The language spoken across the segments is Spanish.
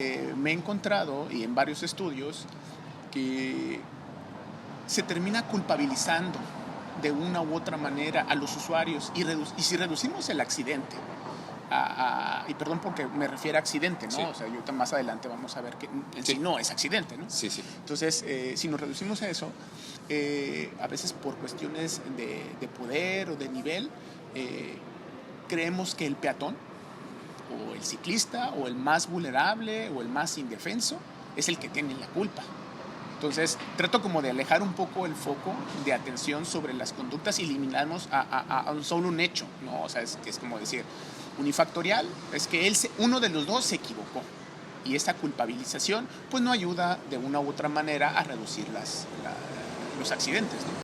Me he encontrado, y en varios estudios, que se termina culpabilizando de una u otra manera a los usuarios y si reducimos el accidente, y perdón porque me refiero a accidente, ¿no? Sí. O sea, yo más adelante vamos a ver que en sí no es accidente, ¿no? Sí, sí. Entonces, si nos reducimos a eso, a veces por cuestiones de poder o de nivel, creemos que el peatón o el ciclista o el más vulnerable o el más indefenso es el que tiene la culpa. Entonces trato como de alejar un poco el foco de atención sobre las conductas y eliminarnos a solo un hecho, ¿no? O sea, es como decir, unifactorial es que uno de los dos se equivocó y esta culpabilización pues no ayuda de una u otra manera a reducir los accidentes, ¿no?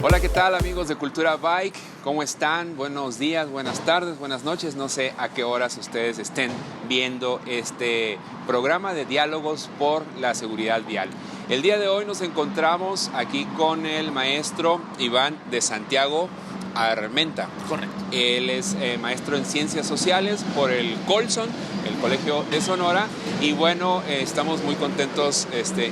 Hola, ¿qué tal amigos de Cultura Bike? ¿Cómo están? Buenos días, buenas tardes, buenas noches. No sé a qué horas ustedes estén viendo este programa de diálogos por la seguridad vial. El día de hoy nos encontramos aquí con el maestro Iván de Santiago Armenta. Correcto. Él es maestro en Ciencias Sociales por el Colson, el Colegio de Sonora. Y bueno, estamos muy contentos,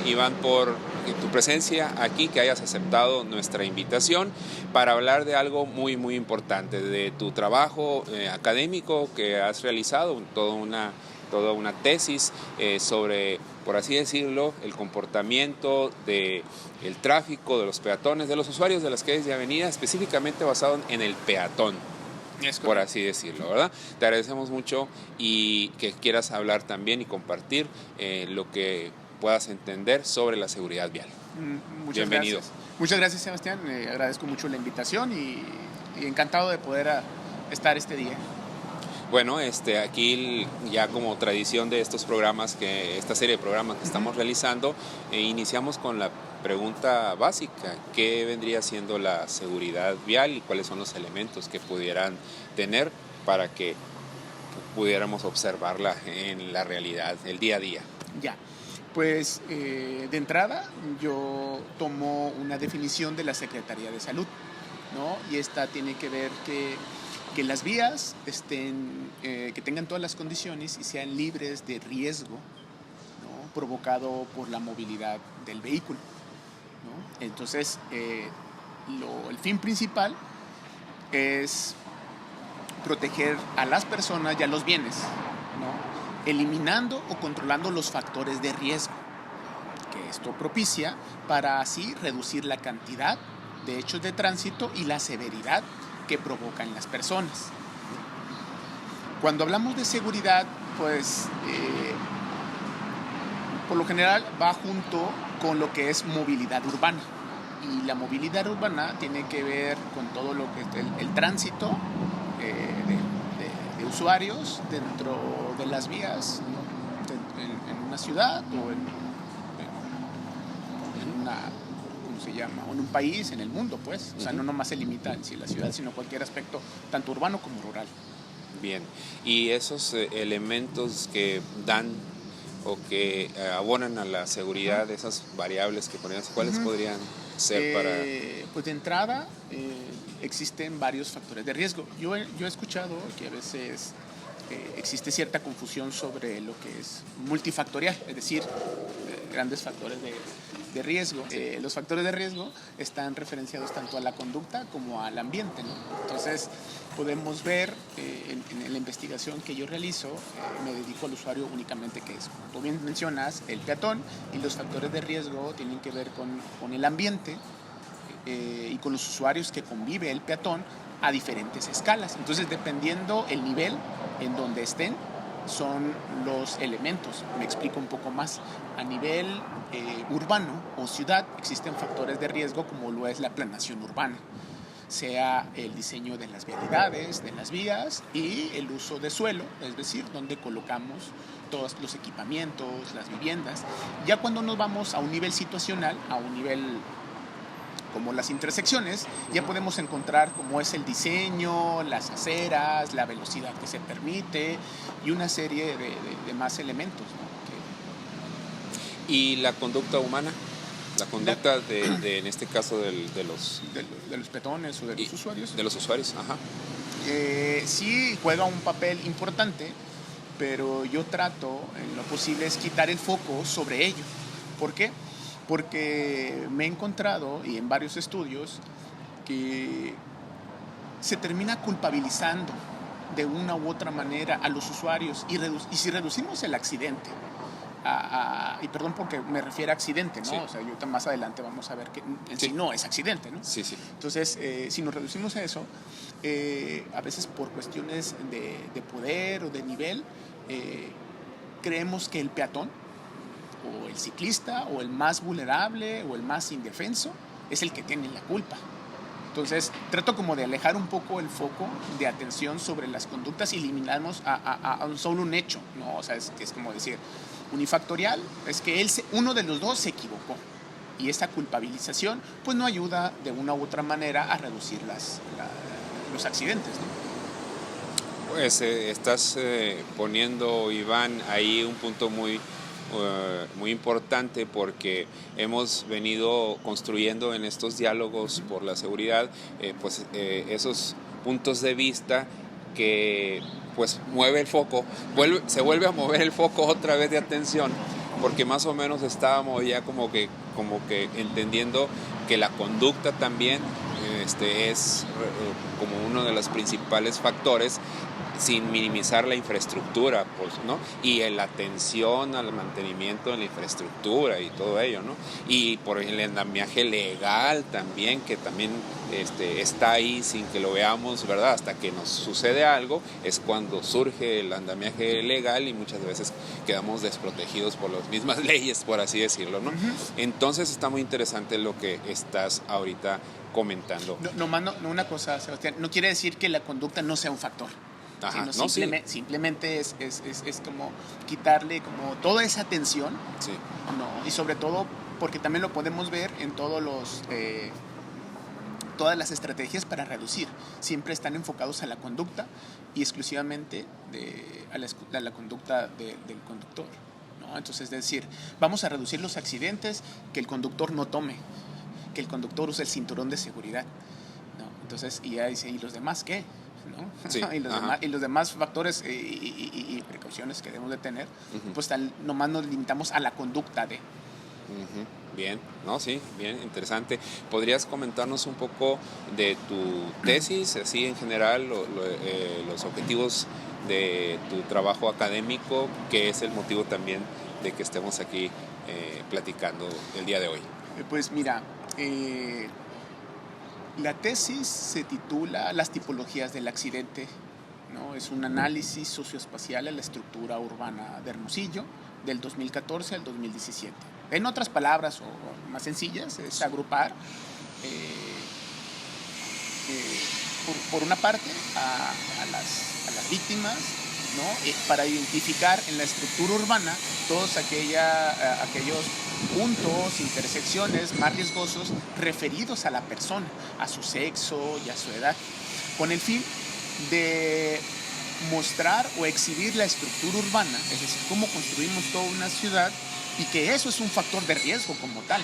Iván, por tu presencia aquí, que hayas aceptado nuestra invitación para hablar de algo muy, muy importante, de tu trabajo académico que has realizado, toda una tesis sobre, por así decirlo, el comportamiento del tráfico, de los peatones, de los usuarios de las calles y avenidas, específicamente basado en el peatón, por así decirlo, ¿verdad? Te agradecemos mucho y que quieras hablar también y compartir lo que puedas entender sobre la seguridad vial. Muchas Bienvenido. Gracias. Muchas gracias, Sebastián. Agradezco mucho la invitación y encantado de poder estar este día. Bueno, aquí ya como tradición de estos programas, esta serie de programas que estamos realizando, iniciamos con la pregunta básica: ¿qué vendría siendo la seguridad vial y cuáles son los elementos que pudieran tener para que pudiéramos observarla en la realidad, el día a día? Ya, pues de entrada yo tomo una definición de la Secretaría de Salud, ¿no? Y esta tiene que ver que las vías que tengan todas las condiciones y sean libres de riesgo, ¿no?, provocado por la movilidad del vehículo, ¿no? Entonces, el fin principal es proteger a las personas y a los bienes, ¿no?, eliminando o controlando los factores de riesgo que esto propicia para así reducir la cantidad de hechos de tránsito y la severidad que provocan las personas. Cuando hablamos de seguridad, pues por lo general va junto con lo que es movilidad urbana. Y la movilidad urbana tiene que ver con todo lo que es el tránsito de usuarios dentro de las vías, ¿no?, en una ciudad o en una, ¿cómo se llama?, o en un país, en el mundo, pues. O sea, no nomás se limita en sí la ciudad, sino cualquier aspecto, tanto urbano como rural. Bien, y esos elementos que dan o que abonan a la seguridad, esas variables que ponemos, ¿cuáles podrían ser para...? Pues de entrada existen varios factores de riesgo. Yo he escuchado que a veces existe cierta confusión sobre lo que es multifactorial, es decir, grandes factores de riesgo. Los factores de riesgo están referenciados tanto a la conducta como al ambiente, ¿no? Entonces podemos ver en la investigación que yo realizo, me dedico al usuario únicamente, que es, como tú bien mencionas, el peatón, y los factores de riesgo tienen que ver con el ambiente y con los usuarios que convive el peatón a diferentes escalas. Entonces, dependiendo el nivel en donde estén, son los elementos. Me explico un poco más. A nivel urbano o ciudad existen factores de riesgo como lo es la planeación urbana, sea el diseño de las vialidades, de las vías y el uso de suelo, es decir, donde colocamos todos los equipamientos, las viviendas. Ya cuando nos vamos a un nivel situacional, a un nivel como las intersecciones, ya podemos encontrar cómo es el diseño, las aceras, la velocidad que se permite y una serie de más elementos, ¿no? ¿Y la conducta humana? La conducta en este caso de los... De los peatones o de los usuarios. De los usuarios, ajá. Sí juega un papel importante, pero yo trato en lo posible es quitar el foco sobre ello. ¿Por qué? Porque me he encontrado, y en varios estudios, que se termina culpabilizando de una u otra manera a los usuarios y si reducimos el accidente, y perdón porque me refiero a accidente, ¿no? Sí. O sea, yo más adelante vamos a ver que en sí no es accidente, ¿no? Sí, sí. Entonces, si nos reducimos a eso, a veces por cuestiones de poder o de nivel, creemos que el peatón o el ciclista o el más vulnerable o el más indefenso es el que tiene la culpa. Entonces, trato como de alejar un poco el foco de atención sobre las conductas y eliminarnos a solo un hecho, ¿no? O sea, es como decir, unifactorial, es que uno de los dos se equivocó. Y esta culpabilización, pues no ayuda de una u otra manera a reducir los accidentes, ¿no? Pues estás poniendo, Iván, ahí un punto muy importante, porque hemos venido construyendo en estos diálogos por la seguridad esos puntos de vista que pues mueve el foco, se vuelve a mover el foco otra vez de atención, porque más o menos estábamos ya como que entendiendo que la conducta también es como uno de los principales factores, sin minimizar la infraestructura, pues, ¿no? Y la atención al mantenimiento de la infraestructura y todo ello, ¿no? Y por el andamiaje legal también, que también está ahí sin que lo veamos, ¿verdad? Hasta que nos sucede algo, es cuando surge el andamiaje legal y muchas veces quedamos desprotegidos por las mismas leyes, por así decirlo, ¿no? Uh-huh. Entonces está muy interesante lo que estás ahorita comentando. No, una cosa, Sebastián, no quiere decir que la conducta no sea un factor. Ajá, simplemente es como quitarle como toda esa atención, sí. ¿no? Y sobre todo porque también lo podemos ver en todas las estrategias para reducir, siempre están enfocados a la conducta y exclusivamente a la conducta del conductor, ¿no? Entonces, es decir, vamos a reducir los accidentes, que el conductor no tome, que el conductor use el cinturón de seguridad, ¿no? Entonces, y ya dice, ¿y los demás qué? ¿No? Sí, y los demás factores y precauciones que debemos de tener, uh-huh. Pues nomás nos limitamos a la conducta de. Uh-huh. Bien, ¿no? Sí, bien, interesante. ¿Podrías comentarnos un poco de tu tesis, así en general, los objetivos de tu trabajo académico, que es el motivo también de que estemos aquí platicando el día de hoy? Pues mira, la tesis se titula Las tipologías del accidente, ¿no? Es un análisis socioespacial a la estructura urbana de Hermosillo del 2014 al 2017. En otras palabras, o más sencillas, es agrupar por una parte a las víctimas, ¿no? Para identificar en la estructura urbana todos aquellos puntos, intersecciones más riesgosos referidos a la persona, a su sexo y a su edad, con el fin de mostrar o exhibir la estructura urbana, es decir, cómo construimos toda una ciudad y que eso es un factor de riesgo como tal.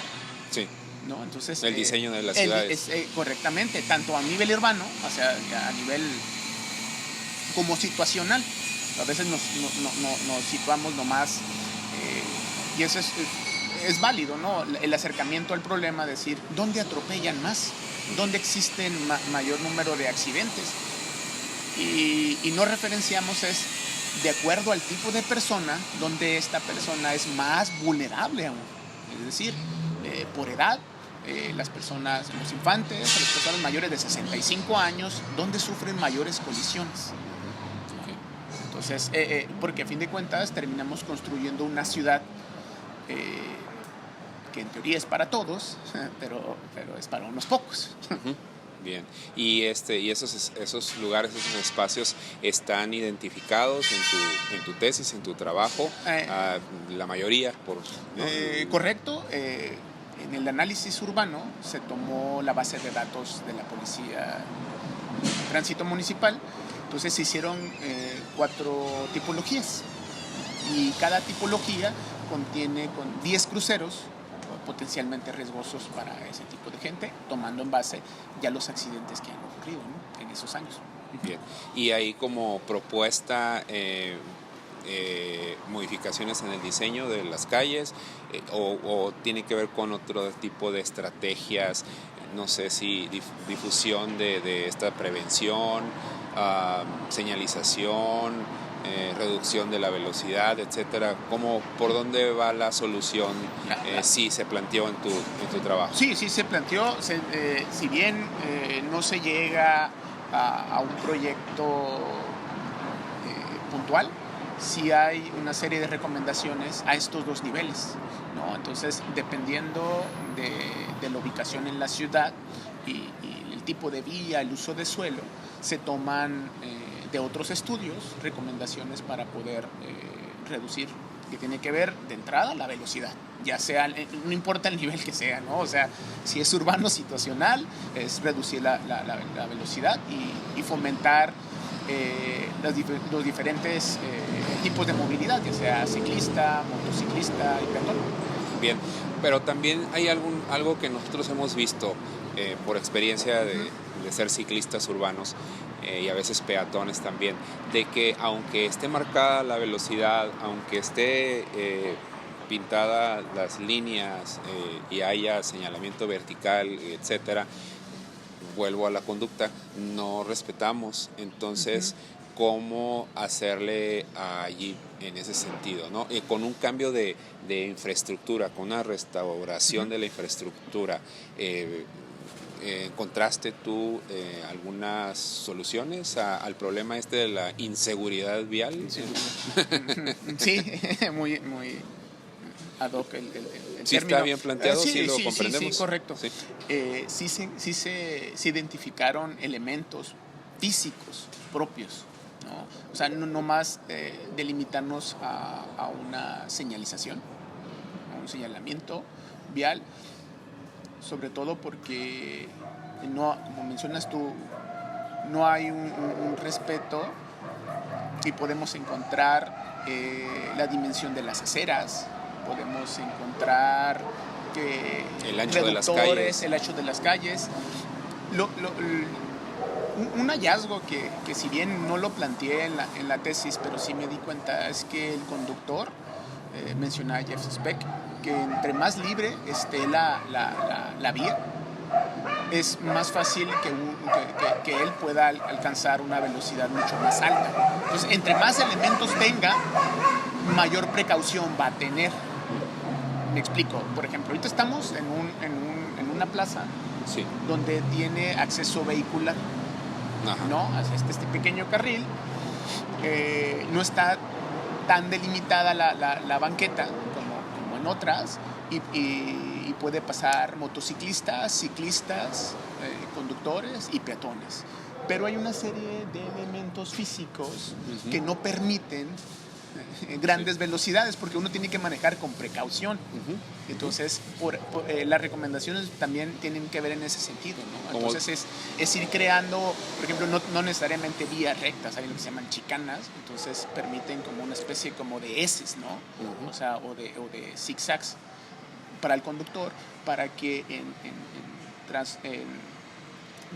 Sí. ¿No? Entonces, el diseño de las ciudades. Correctamente, tanto a nivel urbano, o sea, a nivel como situacional. A veces nos situamos nomás, y eso es válido, ¿no? El acercamiento al problema, decir, ¿dónde atropellan más? ¿Dónde existen mayor número de accidentes? Y no referenciamos de acuerdo al tipo de persona, donde esta persona es más vulnerable aún. Es decir, por edad, las personas, los infantes, las personas mayores de 65 años, donde sufren mayores colisiones. Entonces, porque a fin de cuentas terminamos construyendo una ciudad que en teoría es para todos, pero es para unos pocos. Uh-huh. Bien, y esos lugares, esos espacios están identificados en tu tesis, en tu trabajo, la mayoría, ¿no? Correcto. En el análisis urbano se tomó la base de datos de la Policía de Tránsito Municipal. Entonces se hicieron 4 tipologías y cada tipología contiene con 10 cruceros potencialmente riesgosos para ese tipo de gente, tomando en base ya los accidentes que han ocurrido, ¿no?, en esos años. Bien. Y ahí como propuesta, modificaciones en el diseño de las calles, o tiene que ver con otro tipo de estrategias, no sé si difusión de esta prevención, señalización, reducción de la velocidad, etcétera. ¿Por dónde va la solución si se planteó en tu trabajo? Sí se planteó. Si bien no se llega a un proyecto puntual, sí hay una serie de recomendaciones a estos dos niveles, ¿no? Entonces, dependiendo de la ubicación en la ciudad y el tipo de vía, el uso de suelo, se toman de otros estudios recomendaciones para poder reducir, que tiene que ver de entrada la velocidad, ya sea, no importa el nivel que sea, ¿no? O sea, si es urbano situacional, es reducir la velocidad y fomentar los diferentes tipos de movilidad, ya sea ciclista, motociclista y peatón. Bien, pero también hay algo que nosotros hemos visto por experiencia de ser ciclistas urbanos y a veces peatones también, de que aunque esté marcada la velocidad, aunque esté pintada las líneas y haya señalamiento vertical, etcétera, vuelvo a la conducta, no respetamos. Entonces, ¿cómo hacerle allí en ese sentido, ¿no? Con un cambio de infraestructura, con una restauración de la infraestructura, ¿encontraste tú algunas soluciones al problema de la inseguridad vial? Sí, muy ad hoc el sí término. Está bien planteado, sí lo comprendemos. Sí, correcto. Sí. Sí se identificaron elementos físicos propios, ¿no? O sea, no más delimitarnos a una señalización, a un señalamiento vial, sobre todo porque, como mencionas tú, no hay un respeto, y podemos encontrar la dimensión de las aceras, podemos encontrar el ancho de las calles. El ancho de las calles. Un hallazgo que si bien no lo planteé en la tesis, pero sí me di cuenta, es que el conductor, mencionaba Jeff Speck, que entre más libre esté la vía, es más fácil que él pueda alcanzar una velocidad mucho más alta. Entonces, entre más elementos tenga, mayor precaución va a tener. Me explico. Por ejemplo, ahorita estamos en una plaza, sí, donde tiene acceso vehicular, ¿no? Este pequeño carril. No está tan delimitada la banqueta como en otras, y puede pasar motociclistas, ciclistas, conductores y peatones. Pero hay una serie de elementos físicos que no permiten grandes velocidades, porque uno tiene que manejar con precaución. Entonces, las recomendaciones también tienen que ver en ese sentido, ¿no? Entonces es ir creando, por ejemplo, no necesariamente vías rectas, hay lo que se llaman chicanas, entonces permiten como una especie como de eses, ¿no? O sea, o de zigzags para el conductor, para que en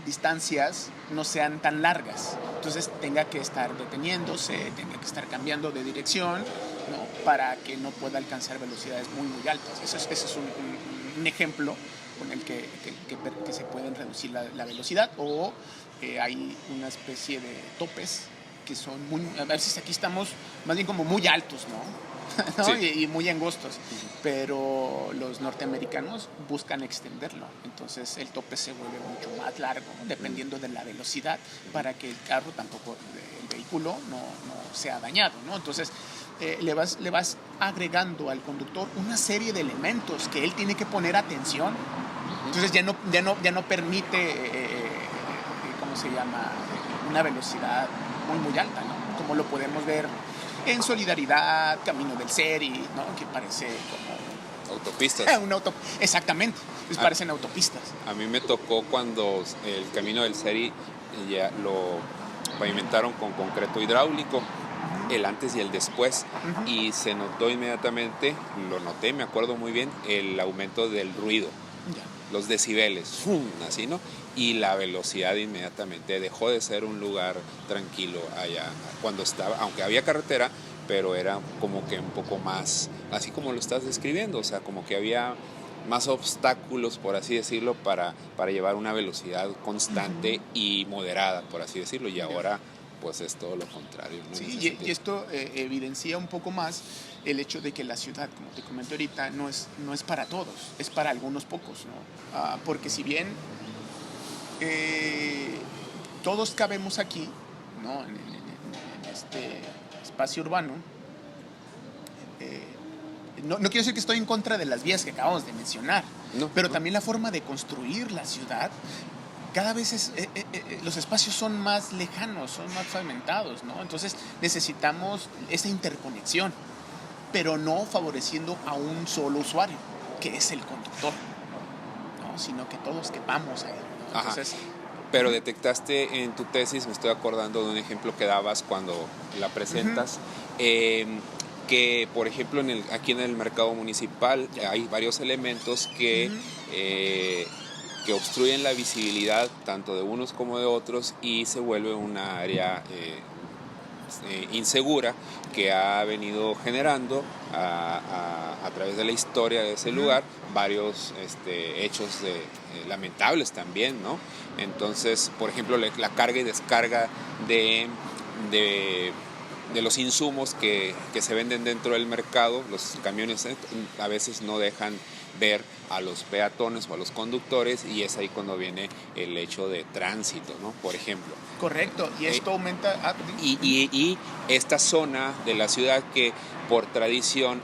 distancias no sean tan largas, entonces tenga que estar deteniéndose, tenga que estar cambiando de dirección, ¿no?, para que no pueda alcanzar velocidades muy altas. Eso es un ejemplo con el que se pueden reducir la velocidad, o hay una especie de topes que son a veces aquí estamos más bien como muy altos, ¿no? ¿No? Sí. Y muy angostos, pero los norteamericanos buscan extenderlo, entonces el tope se vuelve mucho más largo, ¿no?, dependiendo de la velocidad, para que el carro tampoco, el vehículo no sea dañado, ¿no? Entonces le vas agregando al conductor una serie de elementos que él tiene que poner atención. Entonces ya no permite ¿cómo se llama?, una velocidad muy alta, ¿no?, como lo podemos ver en Solidaridad, Camino del Seri, ¿no?, que parece como autopistas. Exactamente, parecen autopistas. A mí me tocó cuando el Camino del Seri ya lo pavimentaron con concreto hidráulico. el antes y el después, y se notó inmediatamente, lo noté, me acuerdo muy bien, el aumento del ruido, los decibeles, ¡fum!, así, ¿no? Y la velocidad inmediatamente dejó de ser un lugar tranquilo allá cuando estaba, aunque había carretera, pero era como que un poco más, así como lo estás describiendo, o sea, como que había más obstáculos, por así decirlo, para llevar una velocidad constante y moderada, por así decirlo, y ahora pues es todo lo contrario, ¿no? Sí, y esto evidencia un poco más el hecho de que la ciudad, como te comenté ahorita, no es para todos, es para algunos pocos, ¿no? Porque si bien todos cabemos aquí, ¿no? En este espacio urbano, no quiero decir que estoy en contra de las vías que acabamos de mencionar, pero también la forma de construir la ciudad, cada vez los espacios son más lejanos, son más fragmentados, ¿no? Entonces necesitamos esa interconexión, pero no favoreciendo a un solo usuario, que es el conductor, ¿no? Sino que todos quepamos ahí, ¿no? Entonces, pero detectaste en tu tesis, me estoy acordando de un ejemplo que dabas cuando la presentas, que por ejemplo aquí en el mercado municipal hay varios elementos que obstruyen la visibilidad tanto de unos como de otros y se vuelve una área insegura que ha venido generando a través de la historia de ese lugar varios hechos lamentables también, ¿no? Entonces, por ejemplo, la carga y descarga de los insumos que se venden dentro del mercado, los camiones a veces no dejan ver a los peatones o a los conductores, y es ahí cuando viene el hecho de tránsito, ¿no? Por ejemplo. Correcto, y esto aumenta... Y esta zona de la ciudad que por tradición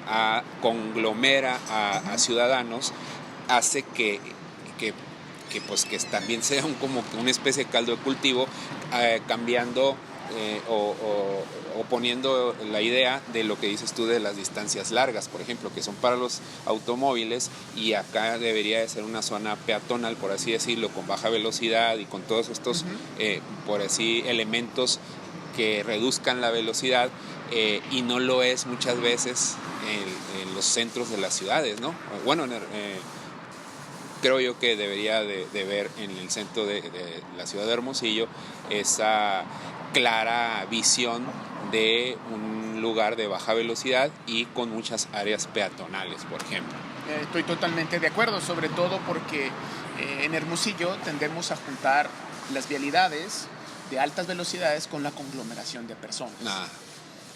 conglomera a ciudadanos hace que también sea como una especie de caldo de cultivo, cambiando o poniendo la idea de lo que dices tú de las distancias largas, por ejemplo, que son para los automóviles, y acá debería de ser una zona peatonal, por así decirlo, con baja velocidad y con todos estos, por así, elementos que reduzcan la velocidad, y no lo es muchas veces en los centros de las ciudades, ¿no? Bueno, creo yo que debería de ver en el centro de la ciudad de Hermosillo esa clara visión de un lugar de baja velocidad y con muchas áreas peatonales, por ejemplo. Estoy totalmente de acuerdo, sobre todo porque en Hermosillo tendemos a juntar las vialidades de altas velocidades con la conglomeración de personas.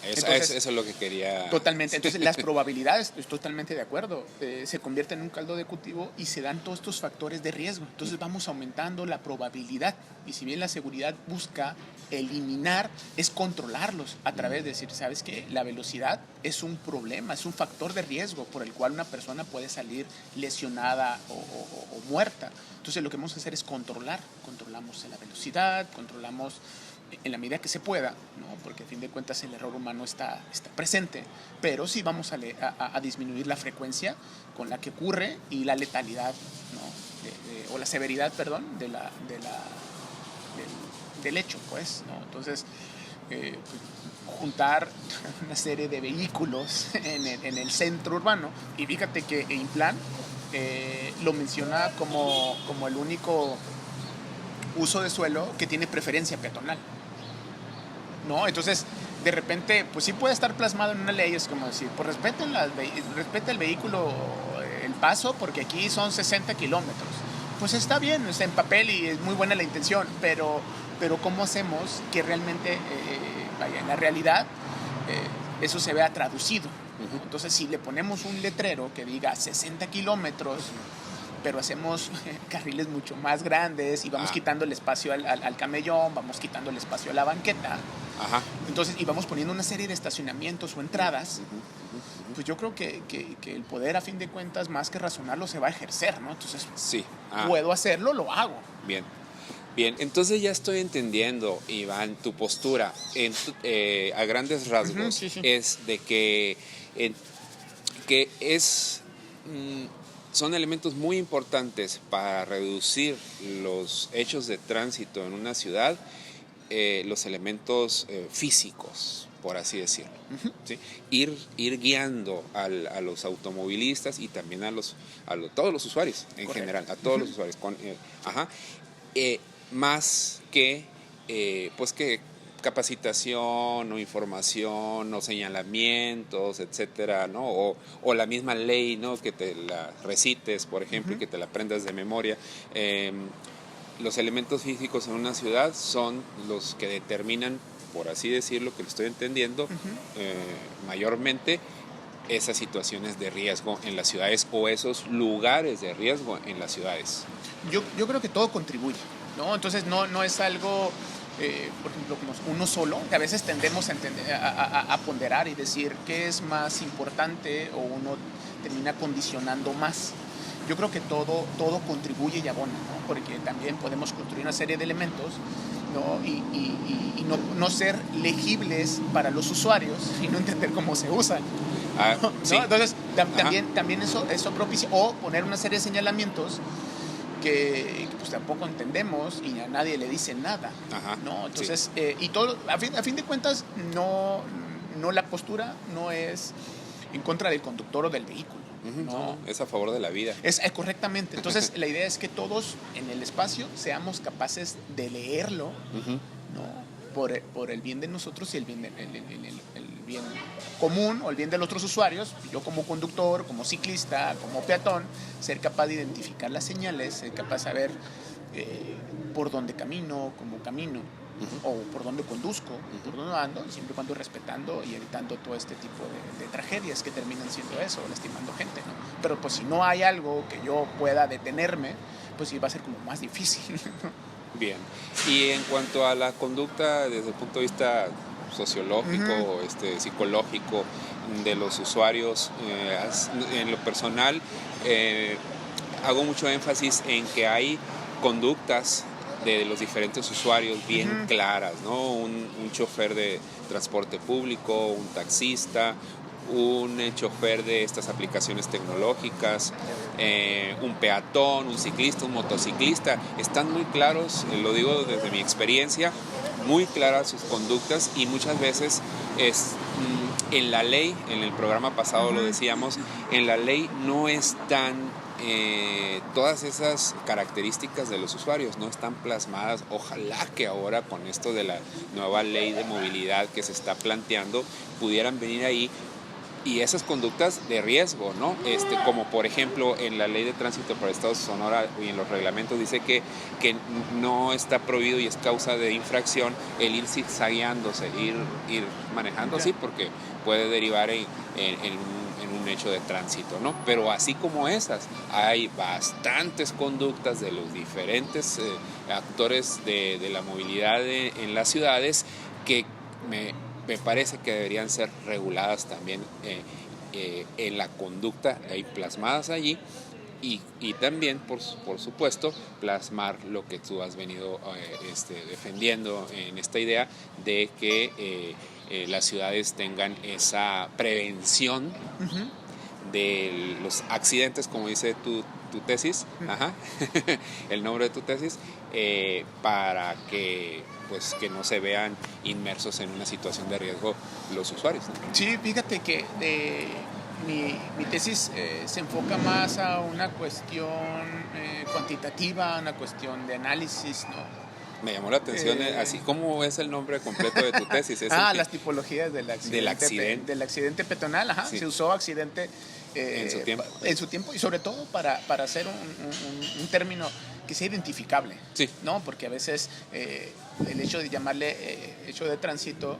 Entonces, eso es lo que quería. Totalmente. Entonces, las probabilidades, estoy totalmente de acuerdo, se convierten en un caldo de cultivo y se dan todos estos factores de riesgo. Entonces, vamos aumentando la probabilidad. Y si bien la seguridad busca eliminar, es controlarlos a través de decir, ¿sabes qué? La velocidad es un problema, es un factor de riesgo por el cual una persona puede salir lesionada o muerta. Entonces, lo que vamos a hacer es controlamos la velocidad, controlamos en la medida que se pueda, ¿no? Porque a fin de cuentas el error humano está presente, pero sí vamos a disminuir la frecuencia con la que ocurre y la letalidad, ¿no? O la severidad, perdón, del hecho, pues, ¿no? Entonces, juntar una serie de vehículos en el centro urbano, y fíjate que Implan lo menciona como el único uso de suelo que tiene preferencia peatonal, ¿no? Entonces, de repente, pues sí puede estar plasmado en una ley, es como decir, pues respeta el vehículo el paso, porque aquí son 60 kilómetros. Pues está bien, está en papel y es muy buena la intención, pero ¿cómo hacemos que realmente, en la realidad, eso se vea traducido? Entonces, si le ponemos un letrero que diga 60 kilómetros, pero hacemos carriles mucho más grandes y vamos quitando el espacio al camellón, vamos quitando el espacio a la banqueta. Entonces, y vamos poniendo una serie de estacionamientos o entradas, pues yo creo que el poder, a fin de cuentas, más que razonarlo, se va a ejercer, ¿no? Entonces, puedo hacerlo, lo hago. Bien, entonces ya estoy entendiendo, Iván, tu postura a grandes rasgos. Sí. Es de que son elementos muy importantes para reducir los hechos de tránsito en una ciudad, los elementos físicos, por así decirlo. ¿Sí? Ir guiando a los automovilistas y también todos los usuarios en general, a todos los usuarios. Más que, pues que capacitación o información o señalamientos, etcétera, ¿no? O la misma ley, ¿no? Que te la recites, por ejemplo, y que te la aprendas de memoria. Los elementos físicos en una ciudad son los que determinan, por así decirlo, que lo estoy entendiendo, mayormente esas situaciones de riesgo en las ciudades o esos lugares de riesgo en las ciudades. Yo creo que todo contribuye, ¿no? Entonces no es algo, por ejemplo, como uno solo, que a veces tendemos a ponderar y decir qué es más importante o uno termina condicionando más. Yo creo que todo contribuye y abona, ¿no? Porque también podemos construir una serie de elementos, ¿no? Y no ser legibles para los usuarios y no entender cómo se usan. ¿No? Sí. Entonces, también eso propicia, o poner una serie de señalamientos que pues tampoco entendemos y a nadie le dice nada, ¿no? Entonces, sí. Y todo, a fin de cuentas, no la postura no es en contra del conductor o del vehículo. No, es a favor de la vida. Correctamente. Entonces, la idea es que todos en el espacio seamos capaces de leerlo, ¿no? Por el bien de nosotros y el bien común o el bien de los otros usuarios. Yo como conductor, como ciclista, como peatón, ser capaz de identificar las señales, ser capaz de saber por dónde camino, cómo camino, o por dónde conduzco, por dónde ando, siempre y cuando respetando y evitando todo este tipo de tragedias que terminan siendo eso, lastimando gente, ¿no? Pero pues si no hay algo que yo pueda detenerme, pues sí va a ser como más difícil, ¿no? Bien. Y en cuanto a la conducta desde el punto de vista sociológico, psicológico de los usuarios, en lo personal, hago mucho énfasis en que hay conductas de los diferentes usuarios bien claras, ¿no? Un chofer de transporte público, un taxista, un chofer de estas aplicaciones tecnológicas, un peatón, un ciclista, un motociclista. Están muy claros, lo digo desde mi experiencia, muy claras sus conductas y muchas veces en la ley, en el programa pasado lo decíamos, en la ley no están todas esas características de los usuarios, no están plasmadas. Ojalá que ahora con esto de la nueva ley de movilidad que se está planteando pudieran venir ahí y esas conductas de riesgo, ¿no? Como por ejemplo en la ley de tránsito para el Estado de Sonora y en los reglamentos dice que no está prohibido y es causa de infracción el ir zigzagueándose, ir manejando así, porque puede derivar en un hecho de tránsito, ¿no? Pero así como esas, hay bastantes conductas de los diferentes actores de la movilidad en las ciudades que me parece que deberían ser reguladas también en la conducta, ahí plasmadas allí, y también, por supuesto, plasmar lo que tú has venido defendiendo en esta idea de que las ciudades tengan esa prevención de los accidentes, como dice tu tesis, el nombre de tu tesis, para que pues que no se vean inmersos en una situación de riesgo los usuarios, ¿no? Sí, fíjate que mi tesis se enfoca más a una cuestión cuantitativa, una cuestión de análisis, ¿no? Me llamó la atención, así ¿cómo es el nombre completo de tu tesis? Las tipologías del accidente peatonal, Sí. Se usó accidente en su tiempo y sobre todo para hacer un término que sea identificable, sí, ¿no? Porque a veces el hecho de llamarle hecho de tránsito,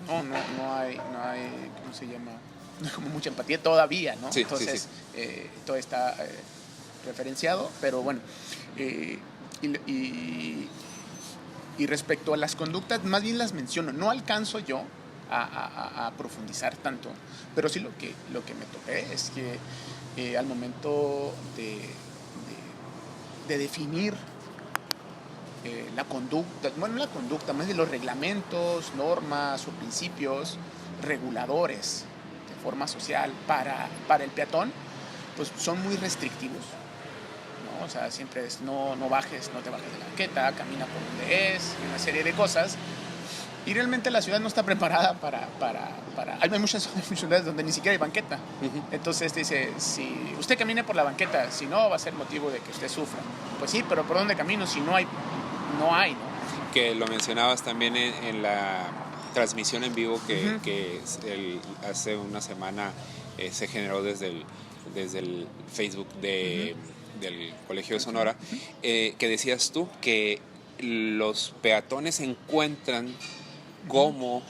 no hay, ¿cómo se llama? No hay como mucha empatía todavía, ¿no? Sí, entonces sí. Todo está referenciado, pero bueno, y respecto a las conductas, más bien las menciono, no alcanzo yo a profundizar tanto, pero sí lo que me topé es que al momento de definir la conducta, más de los reglamentos, normas o principios reguladores de forma social para el peatón, pues son muy restrictivos, ¿no? O sea, siempre es no te bajes de la banqueta, camina por donde es, una serie de cosas. Y realmente la ciudad no está preparada para hay muchas ciudades donde ni siquiera hay banqueta. Ujú. Entonces dice, si usted camine por la banqueta, si no, va a ser motivo de que usted sufra. Pues sí, pero ¿por dónde camino si no hay? No hay, ¿no? Que lo mencionabas también en la transmisión en vivo que, Ujú. que hace una semana se generó desde el Facebook del Colegio de Sonora, que decías tú que los peatones encuentran cómo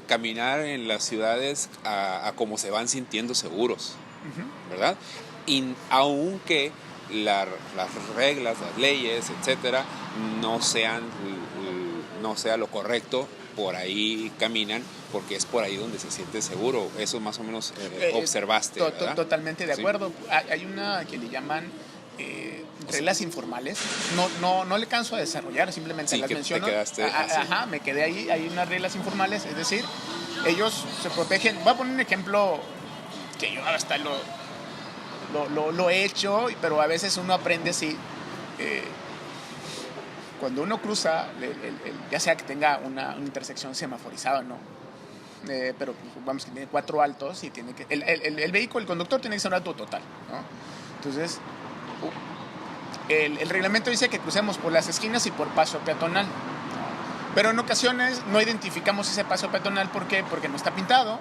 caminar en las ciudades a cómo se van sintiendo seguros, Ujú. ¿verdad? Y aunque las reglas, las leyes, etcétera, no sea lo correcto, por ahí caminan porque es por ahí donde se siente seguro. Eso más o menos observaste, ¿verdad? Totalmente de Sí. acuerdo. Hay una que le llaman reglas informales. No le canso a desarrollar, simplemente Sí, las que menciono. te quedaste así. Ajá, me quedé ahí. Hay unas reglas informales, es decir, ellos se protegen. Voy a poner un ejemplo que yo hasta lo he hecho, pero a veces uno aprende así. Cuando uno cruza, ya sea que tenga una intersección semaforizada o no, pero vamos que tiene 4 altos y tiene que el vehículo, el conductor tiene que ser un alto total, ¿no? Entonces el reglamento dice que crucemos por las esquinas y por paso peatonal, ¿no? Pero en ocasiones no identificamos ese paso peatonal. ¿Por qué? Porque no está pintado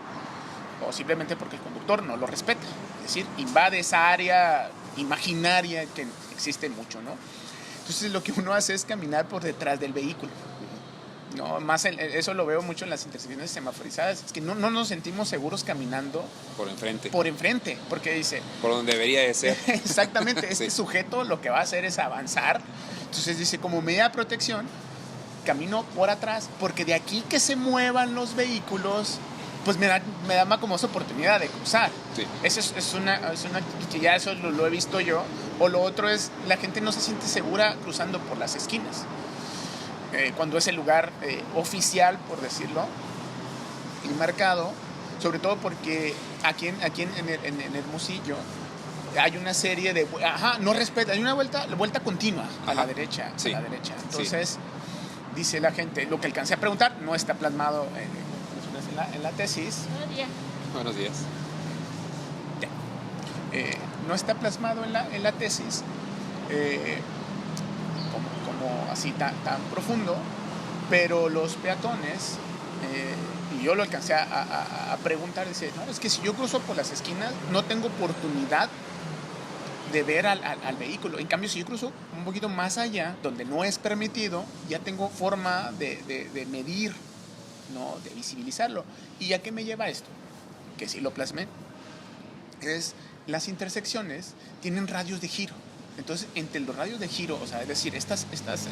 o simplemente porque el conductor no lo respeta, es decir, invade esa área imaginaria que existe mucho, ¿no? Entonces lo que uno hace es caminar por detrás del vehículo. No, más eso lo veo mucho en las intersecciones semaforizadas. Es que no nos sentimos seguros caminando Por enfrente. por enfrente, porque dice... Por donde debería de ser. Exactamente, este Sí. sujeto lo que va a hacer es avanzar. Entonces dice, como medida de protección, camino por atrás, porque de aquí que se muevan los vehículos, pues me da más como esa oportunidad de cruzar. Sí. Eso es una que ya eso lo he visto yo. O lo otro es, la gente no se siente segura cruzando por las esquinas. Cuando es el lugar oficial, por decirlo, y marcado, sobre todo porque aquí en Hermosillo hay una serie de... Ajá, no respeta, hay una vuelta continua a la derecha. Sí. A la derecha. Entonces, dice la gente, lo que alcancé a preguntar, no está plasmado en la tesis. Buenos días. No está plasmado en la tesis como así tan profundo, pero los peatones, y yo lo alcancé a preguntar, dice, no, es que si yo cruzo por las esquinas no tengo oportunidad de ver al vehículo. En cambio, si yo cruzo un poquito más allá, donde no es permitido, ya tengo forma de medir, ¿no? De visibilizarlo. ¿Y a qué me lleva esto? Que sí lo plasmé. Es las intersecciones tienen radios de giro. Entonces, entre los radios de giro, o sea, es decir,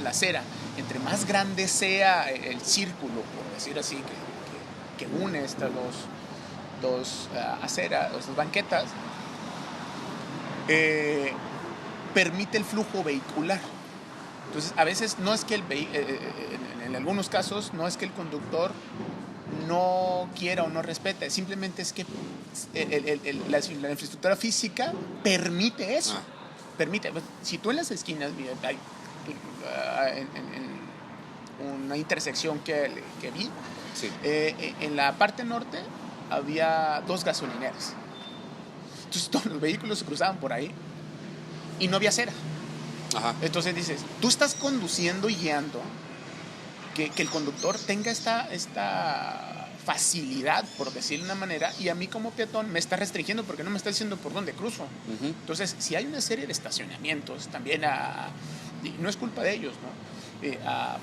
la acera, entre más grande sea el círculo, por decir así, que une estas dos aceras, dos banquetas, permite el flujo vehicular. Entonces, a veces no es que en algunos casos, no es que el conductor no quiera o no respete, simplemente es que la infraestructura física permite eso. Permite, si tú en las esquinas, mira, hay en una intersección que vi, Sí. En la parte norte había 2 gasolineras. Entonces todos los vehículos se cruzaban por ahí y no había acera. Ajá. Entonces dices, tú estás conduciendo y guiando que el conductor tenga esta facilidad, por decirlo de una manera, y a mí como peatón me está restringiendo porque no me está diciendo por dónde cruzo. Uh-huh. Entonces, si hay una serie de estacionamientos, también y no es culpa de ellos, ¿no?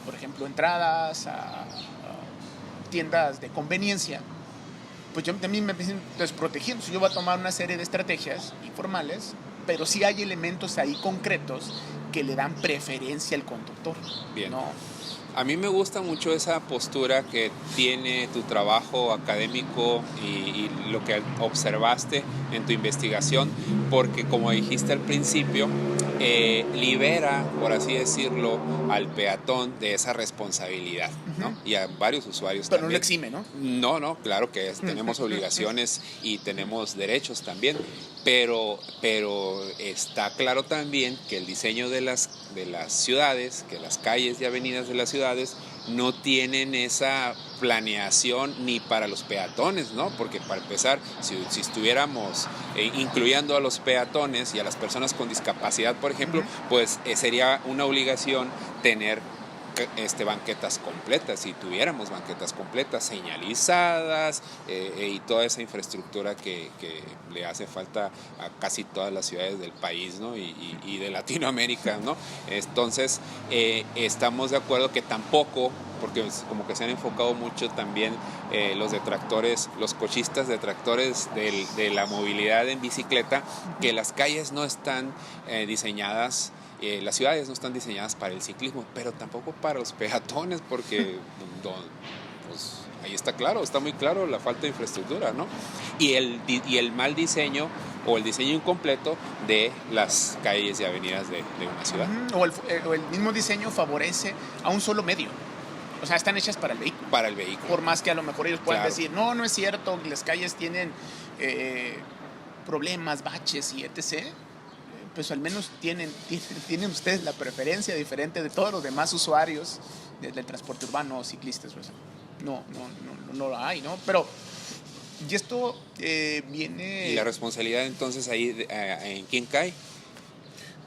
Por ejemplo, entradas a tiendas de conveniencia, pues yo también me empiezan desprotegiendo. Yo voy a tomar una serie de estrategias informales, pero sí hay elementos ahí concretos que le dan preferencia al conductor. Bien. ¿No? A mí me gusta mucho esa postura que tiene tu trabajo académico y lo que observaste en tu investigación, porque como dijiste al principio, libera, por así decirlo, al peatón de esa responsabilidad, ¿no? Uh-huh. Y a varios usuarios pero también. No lo exime, ¿no? No, claro que tenemos obligaciones y tenemos derechos también, pero está claro también que el diseño de las ciudades, que las calles y avenidas de las ciudades no tienen esa planeación ni para los peatones, ¿no? Porque para empezar, si estuviéramos incluyendo a los peatones y a las personas con discapacidad, por ejemplo, pues sería una obligación tener banquetas completas, si tuviéramos banquetas completas, señalizadas, y toda esa infraestructura que le hace falta a casi todas las ciudades del país, ¿no? y de Latinoamérica, ¿no? Entonces, estamos de acuerdo que tampoco, porque como que se han enfocado mucho también los detractores, los cochistas detractores de la movilidad en bicicleta, que las calles no están diseñadas, las ciudades no están diseñadas para el ciclismo, pero tampoco para los peatones, porque pues, ahí está claro, está muy claro la falta de infraestructura, ¿no? Y el mal diseño o el diseño incompleto de las calles y avenidas de una ciudad. O el mismo diseño favorece a un solo medio. O sea, están hechas para el vehículo. Para el vehículo. Por más que a lo mejor ellos puedan decir, no es cierto, las calles tienen problemas, baches y etc., pues al menos tienen ustedes la preferencia diferente de todos los demás usuarios del transporte urbano o ciclistas. Pues, no lo hay, ¿no? Pero, y esto viene... ¿Y la responsabilidad entonces ahí en quién cae?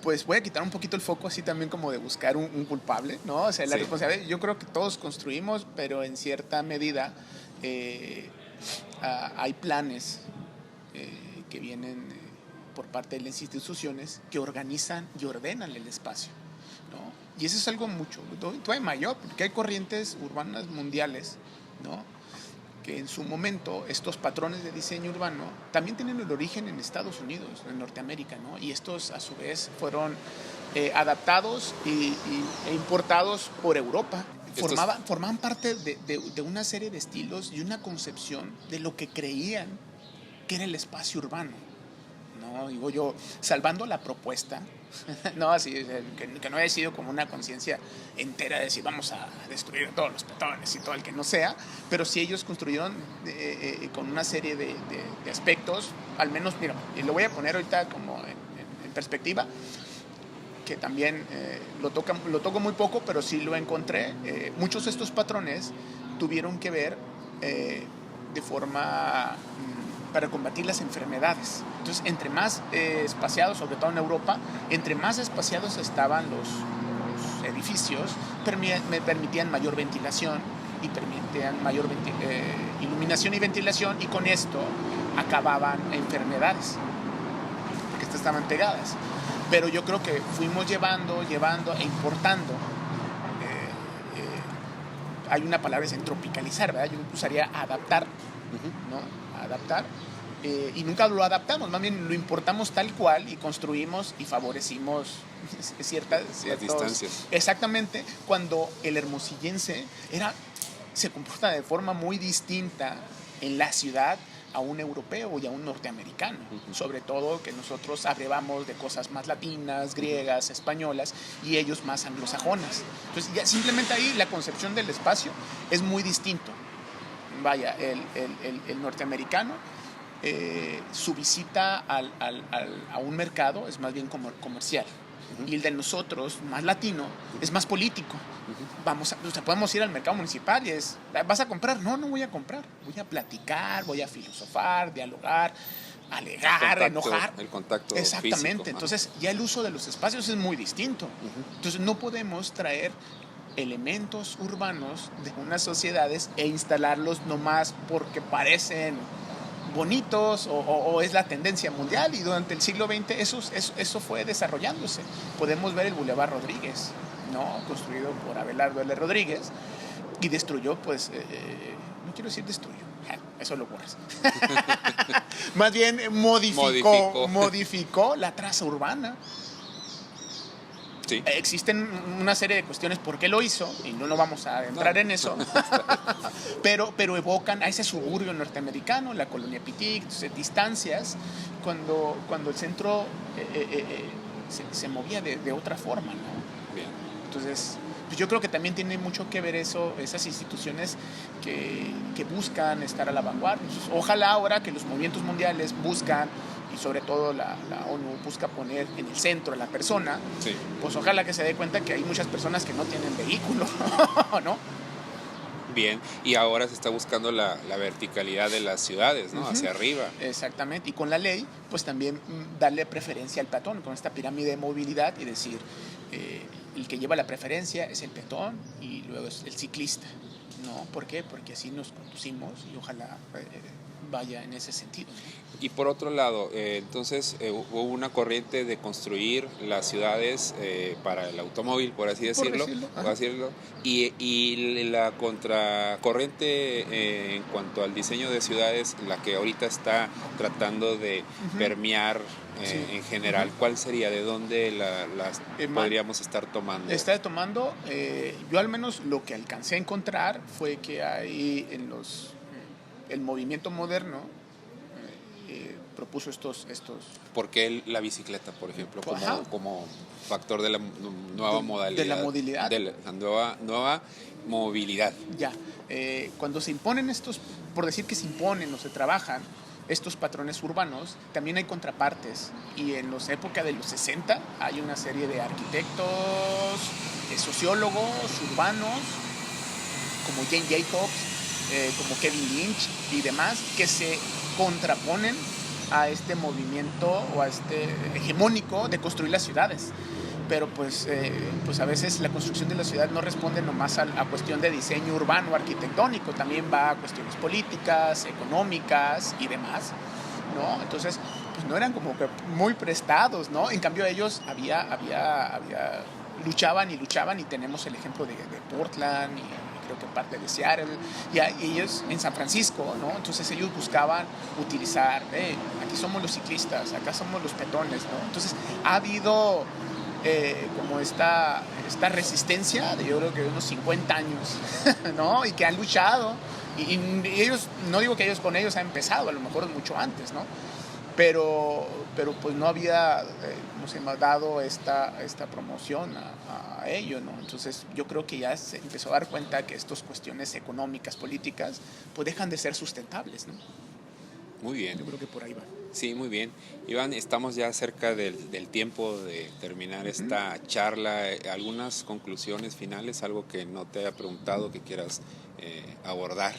Pues voy a quitar un poquito el foco así también como de buscar un culpable, ¿no? O sea, la responsabilidad, yo creo que todos construimos, pero en cierta medida hay planes que vienen por parte de las instituciones que organizan y ordenan el espacio, ¿no? Y eso es algo mucho, todavía mayor, porque hay corrientes urbanas mundiales, ¿no? Que en su momento estos patrones de diseño urbano también tienen el origen en Estados Unidos, en Norteamérica, ¿no? Y estos a su vez fueron adaptados e importados por Europa. Formaban parte de una serie de estilos y una concepción de lo que creían que era el espacio urbano, ¿no? Digo yo, salvando la propuesta, no, así, que no haya sido como una conciencia entera de decir vamos a destruir a todos los peatones y todo el que no sea, pero sí ellos construyeron con una serie de aspectos, al menos, mira, y lo voy a poner ahorita como en perspectiva, que también lo toco muy poco, pero sí lo encontré. Muchos de estos patrones tuvieron que ver de forma para combatir las enfermedades. Entonces, entre más espaciados, sobre todo en Europa, entre más espaciados estaban los edificios, me permitían mayor ventilación y permitían mayor iluminación y ventilación, y con esto acababan enfermedades, porque estas estaban pegadas. Pero yo creo que fuimos llevando e importando. Hay una palabra, es en tropicalizar, ¿verdad? Yo usaría adaptar, ¿no? Adaptar, y nunca lo adaptamos, más bien lo importamos tal cual y construimos y favorecimos ciertas distancias. Exactamente, cuando el hermosillense se comporta de forma muy distinta en la ciudad a un europeo y a un norteamericano, sobre todo que nosotros abrevamos de cosas más latinas, griegas, españolas, y ellos más anglosajonas. Entonces ya simplemente ahí la concepción del espacio es muy distinto. Vaya, el norteamericano, su visita a un mercado es más bien comercial. Y el de nosotros, más latino, es más político. Podemos ir al mercado municipal y ¿vas a comprar? No voy a comprar. Voy a platicar, voy a filosofar, dialogar, alegar, enojar. El contacto exactamente. Físico. Entonces, ya el uso de los espacios es muy distinto. Entonces, no podemos traer elementos urbanos de unas sociedades e instalarlos nomás porque parecen bonitos o es la tendencia mundial, y durante el siglo XX eso fue desarrollándose. Podemos ver el Boulevard Rodríguez, ¿no? Construido por Abelardo L. Rodríguez, y destruyó, pues, no quiero decir destruyó, eso lo borras. Más bien modificó la traza urbana. Sí. Existen una serie de cuestiones por qué lo hizo, y no vamos a entrar en eso, pero evocan a ese suburbio norteamericano, la colonia Pitic, distancias, cuando el centro se movía de otra forma, ¿no? Bien. Entonces, pues yo creo que también tiene mucho que ver esas instituciones que buscan estar a la vanguardia. Entonces, ojalá ahora que los movimientos mundiales buscan, y sobre todo la ONU busca poner en el centro a la persona, pues ojalá que se dé cuenta que hay muchas personas que no tienen vehículo, ¿no? Bien, y ahora se está buscando la verticalidad de las ciudades, ¿no? Hacia arriba. Exactamente, y con la ley, pues también darle preferencia al peatón, con esta pirámide de movilidad y decir, el que lleva la preferencia es el peatón y luego es el ciclista, ¿no? ¿Por qué? Porque así nos conducimos y ojalá vaya en ese sentido, ¿no? Y por otro lado, entonces hubo una corriente de construir las ciudades para el automóvil, por así decirlo, y la contracorriente en cuanto al diseño de ciudades, la que ahorita está tratando de permear en general, ¿cuál sería? ¿De dónde las podríamos estar tomando? Está tomando, yo al menos lo que alcancé a encontrar fue que hay el movimiento moderno propuso estos. ¿Por qué la bicicleta, por ejemplo, como factor de la nueva modalidad? De la movilidad. De la nueva movilidad. Ya. Cuando se imponen por decir que se imponen o se trabajan estos patrones urbanos, también hay contrapartes. Y en la época de los 60 hay una serie de arquitectos, sociólogos urbanos, como Jane Jacobs, como Kevin Lynch y demás, que se contraponen a este movimiento o a este hegemónico de construir las ciudades. Pero pues a veces la construcción de la ciudad no responde nomás a cuestión de diseño urbano, arquitectónico, también va a cuestiones políticas, económicas y demás, ¿no? Entonces, pues no eran como que muy prestados, ¿no? En cambio ellos luchaban y tenemos el ejemplo de Portland y creo que parte de Seattle, y ellos en San Francisco, ¿no? Entonces ellos buscaban utilizar, aquí somos los ciclistas, acá somos los peatones, ¿no? Entonces ha habido como esta resistencia de yo creo que de unos 50 años, ¿no? Y que han luchado, y ellos, no digo que ellos con ellos han empezado, a lo mejor mucho antes, ¿no? Pero pues no había dado esta promoción a ello, ¿no? Entonces yo creo que ya se empezó a dar cuenta que estas cuestiones económicas, políticas, pues dejan de ser sustentables, ¿no? Muy bien. Yo creo que por ahí va. Sí, muy bien. Iván, estamos ya cerca del tiempo de terminar esta charla. ¿Algunas conclusiones finales? ¿Algo que no te haya preguntado que quieras abordar?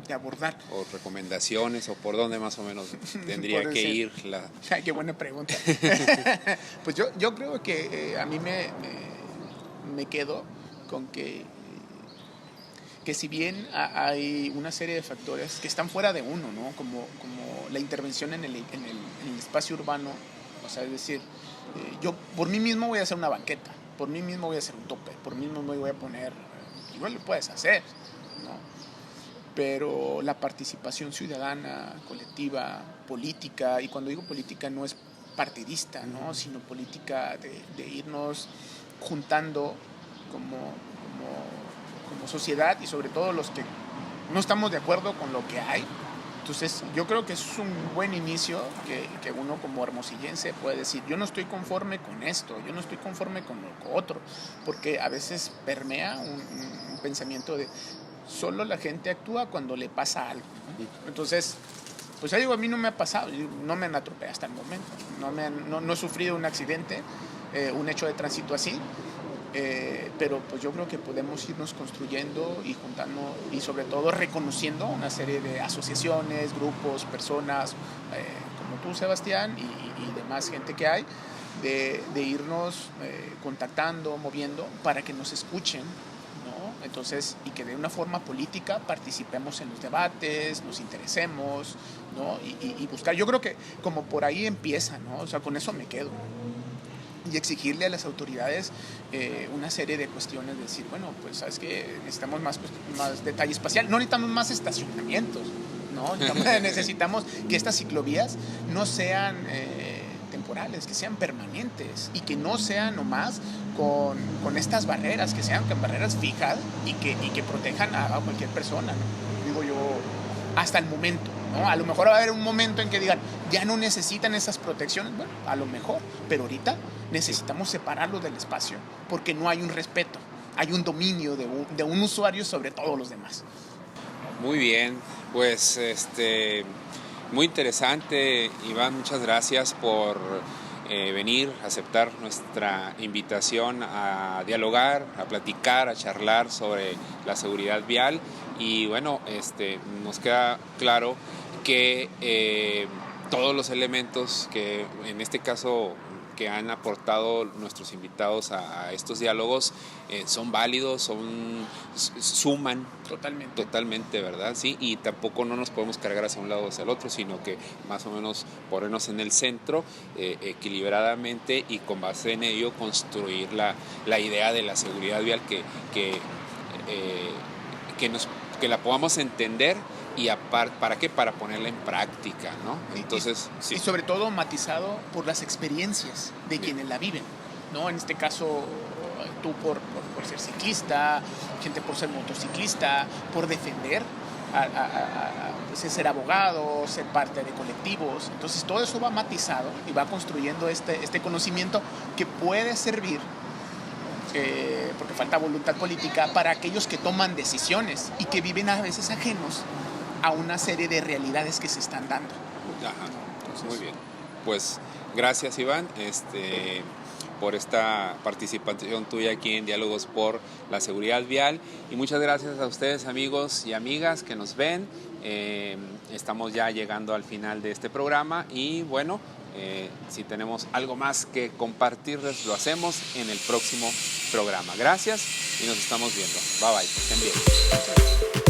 De abordar. ¿O recomendaciones? ¿O por dónde más o menos tendría que ir la...? Ay, qué buena pregunta. Pues yo creo que a mí me quedo con que si bien hay una serie de factores que están fuera de uno, ¿no? Como la intervención en el espacio urbano, o sea, es decir, yo por mí mismo voy a hacer una banqueta, por mí mismo voy a hacer un tope, por mí mismo voy a poner, igual lo puedes hacer, ¿no? Pero la participación ciudadana, colectiva, política, y cuando digo política no es partidista, ¿no? Sino política de irnos juntando como sociedad, y sobre todo los que no estamos de acuerdo con lo que hay. Entonces yo creo que es un buen inicio que uno como hermosillense puede decir, yo no estoy conforme con esto, yo no estoy conforme con lo otro, porque a veces permea un pensamiento de solo la gente actúa cuando le pasa algo, ¿no? Entonces, pues ya digo, a mí no me ha pasado, no me han atropellado hasta el momento, no he sufrido un accidente, un hecho de tránsito así. Pero pues yo creo que podemos irnos construyendo y juntando y sobre todo reconociendo una serie de asociaciones, grupos, personas como tú, Sebastián, y demás gente que hay, de irnos contactando, moviendo para que nos escuchen, ¿no? Entonces, y que de una forma política participemos en los debates, nos interesemos, ¿no? Y buscar, yo creo que como por ahí empieza, ¿no? O sea, con eso me quedo. Y exigirle a las autoridades una serie de cuestiones, de decir, bueno, pues sabes que necesitamos más detalle espacial, no necesitamos más estacionamientos, ¿no? Necesitamos que estas ciclovías no sean temporales, que sean permanentes y que no sean nomás con estas barreras, que sean barreras fijas y que protejan a cualquier persona, ¿no? Digo yo, hasta el momento, ¿no? A lo mejor va a haber un momento en que digan, ya no necesitan esas protecciones, bueno, a lo mejor, pero ahorita necesitamos separarlos del espacio porque no hay un respeto, hay un dominio de un usuario sobre todos los demás. Muy bien, pues muy interesante, Iván, muchas gracias por venir, aceptar nuestra invitación a dialogar, a platicar, a charlar sobre la seguridad vial. Y bueno, nos queda claro que todos los elementos que en este caso que han aportado nuestros invitados a estos diálogos son válidos, suman totalmente, ¿verdad? Sí, y tampoco no nos podemos cargar hacia un lado o hacia el otro, sino que más o menos ponernos en el centro equilibradamente y con base en ello construir la idea de la seguridad vial que la podamos entender. ¿Y para qué? Para ponerla en práctica, ¿no? Entonces, sí. Y sobre todo matizado por las experiencias de quienes la viven, ¿no? En este caso, tú por ser ciclista, gente por ser motociclista, por defender, ser abogado, ser parte de colectivos. Entonces, todo eso va matizado y va construyendo este conocimiento que puede servir, porque falta voluntad política, para aquellos que toman decisiones y que viven a veces ajenos a una serie de realidades que se están dando. Ajá. Entonces, muy bien. Pues gracias, Iván, por esta participación tuya aquí en Diálogos por la Seguridad Vial, y muchas gracias a ustedes, amigos y amigas que nos ven. Estamos ya llegando al final de este programa y bueno, si tenemos algo más que compartirles, lo hacemos en el próximo programa. Gracias y nos estamos viendo. Bye bye, que estén bien.